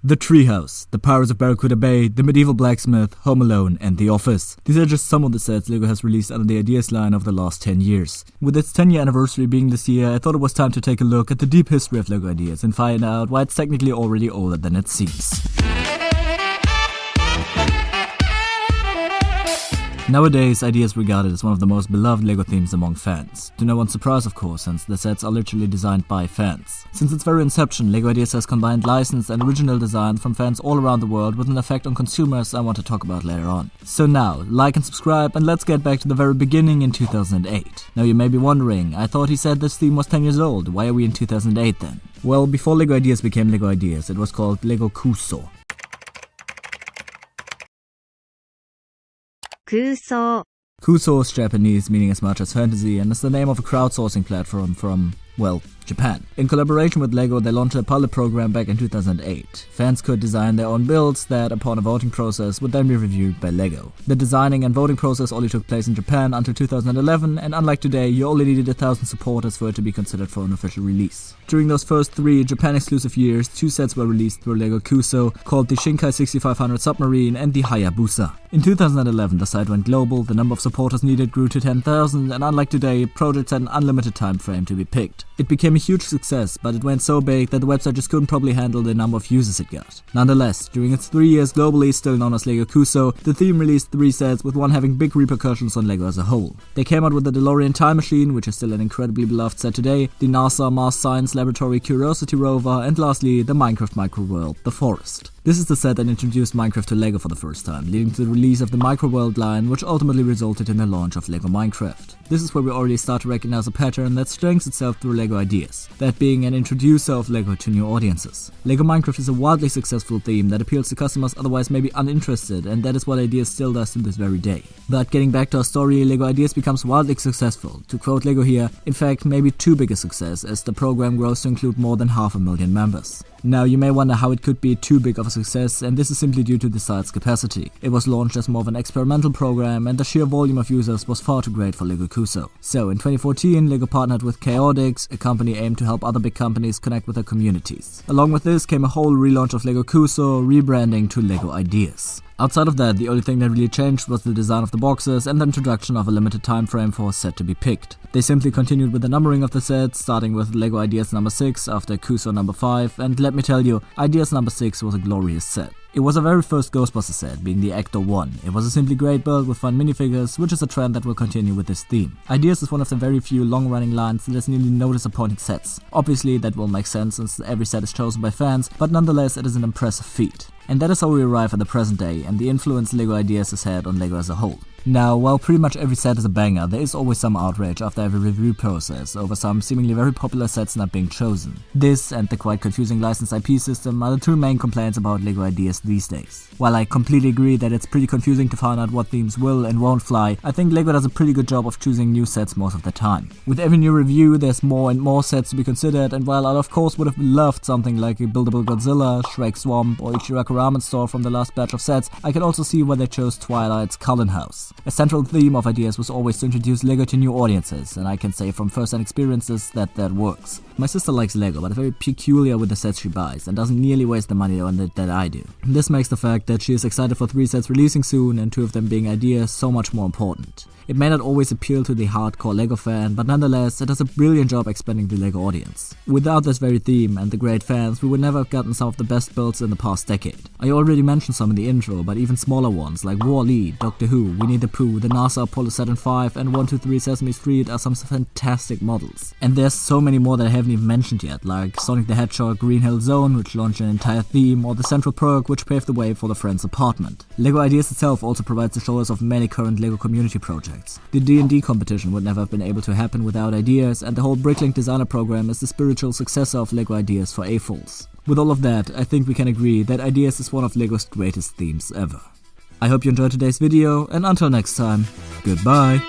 The Treehouse, The Pirates of Barracuda Bay, The Medieval Blacksmith, Home Alone, and The Office. These are just some of the sets LEGO has released under the Ideas line over the last 10 years. With its 10-year anniversary being this year, I thought it was time to take a look at the deep history of LEGO Ideas and find out why it's technically already older than it seems. Nowadays, Ideas is regarded as one of the most beloved LEGO themes among fans. To no one's surprise, of course, since the sets are literally designed by fans. Since its very inception, LEGO Ideas has combined licensed and original designs from fans all around the world with an effect on consumers I want to talk about later on. So now, like and subscribe, and let's get back to the very beginning in 2008. Now you may be wondering, I thought he said this theme was 10 years old, why are we in 2008 then? Well, before LEGO Ideas became LEGO Ideas, it was called LEGO cuusoo. Cuusoo. Cuusoo is Japanese, meaning as much as fantasy, and is the name of a crowdsourcing platform from, well, Japan. In collaboration with LEGO, they launched a pilot program back in 2008. Fans could design their own builds that, upon a voting process, would then be reviewed by LEGO. The designing and voting process only took place in Japan until 2011, and unlike today, you only needed 1,000 supporters for it to be considered for an official release. During those first 3 Japan-exclusive years, 2 sets were released through LEGO cuusoo, called the Shinkai 6500 Submarine and the Hayabusa. In 2011, the site went global, the number of supporters needed grew to 10,000, and unlike today, projects had an unlimited time frame to be picked. It became a huge success, but it went so big that the website just couldn't probably handle the number of users it got. Nonetheless, during its 3 years globally, still known as LEGO cuusoo, the theme released 3 sets, with one having big repercussions on LEGO as a whole. They came out with the DeLorean Time Machine, which is still an incredibly beloved set today, the NASA Mars Science Laboratory Curiosity Rover, and lastly, the Minecraft Microworld, The Forest. This is the set that introduced Minecraft to LEGO for the first time, leading to the release of the Microworld line, which ultimately resulted in the launch of LEGO Minecraft. This is where we already start to recognize a pattern that strengthens itself through LEGO Ideas, that being an introducer of LEGO to new audiences. LEGO Minecraft is a wildly successful theme that appeals to customers otherwise maybe uninterested, and that is what Ideas still does to this very day. But getting back to our story, LEGO Ideas becomes wildly successful. To quote LEGO here, in fact maybe too big a success, as the program grows to include more than 500,000 members. Now you may wonder how it could be too big of a success, and this is simply due to the site's capacity. It was launched as more of an experimental program, and the sheer volume of users was far too great for LEGO cuusoo. So in 2014, LEGO partnered with chaordix, a company aimed to help other big companies connect with their communities. Along with this came a whole relaunch of LEGO cuusoo, rebranding to LEGO Ideas. Outside of that, the only thing that really changed was the design of the boxes and the introduction of a limited time frame for a set to be picked. They simply continued with the numbering of the sets, starting with LEGO Ideas number 6 after cuusoo number 5, and let me tell you, Ideas number 6 was a glorious set. It was our very first Ghostbusters set, being the Ecto 1. It was a simply great build with fun minifigures, which is a trend that will continue with this theme. Ideas is one of the very few long-running lines that has nearly no disappointing sets. Obviously, that will make sense since every set is chosen by fans, but nonetheless it is an impressive feat. And that is how we arrive at the present day and the influence LEGO Ideas has had on LEGO as a whole. Now, while pretty much every set is a banger, there is always some outrage after every review process over some seemingly very popular sets not being chosen. This and the quite confusing license IP system are the 2 main complaints about LEGO Ideas these days. While I completely agree that it's pretty confusing to find out what themes will and won't fly, I think LEGO does a pretty good job of choosing new sets most of the time. With every new review, there's more and more sets to be considered, and while I of course would have loved something like a buildable Godzilla, Shrek Swamp, or Ichiraku Ramen Store from the last batch of sets, I can also see why they chose Twilight's Cullen House. A central theme of Ideas was always to introduce LEGO to new audiences, and I can say from first-hand experiences that works. My sister likes LEGO, but is very peculiar with the sets she buys, and doesn't nearly waste the money on it that I do. This makes the fact that she is excited for 3 sets releasing soon, and 2 of them being Ideas, so much more important. It may not always appeal to the hardcore LEGO fan, but nonetheless, it does a brilliant job expanding the LEGO audience. Without this very theme and the great fans, we would never have gotten some of the best builds in the past decade. I already mentioned some in the intro, but even smaller ones like Wall-E, Doctor Who, Winnie the Pooh, the NASA Apollo Saturn V, and 123 Sesame Street are some fantastic models. And there's so many more that I haven't even mentioned yet, like Sonic the Hedgehog Green Hill Zone, which launched an entire theme, or the Central Perk, which paved the way for the Friends apartment. LEGO Ideas itself also provides the shoulders of many current LEGO community projects. The D&D competition would never have been able to happen without Ideas, and the whole Bricklink designer program is the spiritual successor of LEGO Ideas for AFOLs. With all of that, I think we can agree that Ideas is one of LEGO's greatest themes ever. I hope you enjoyed today's video, and until next time, goodbye!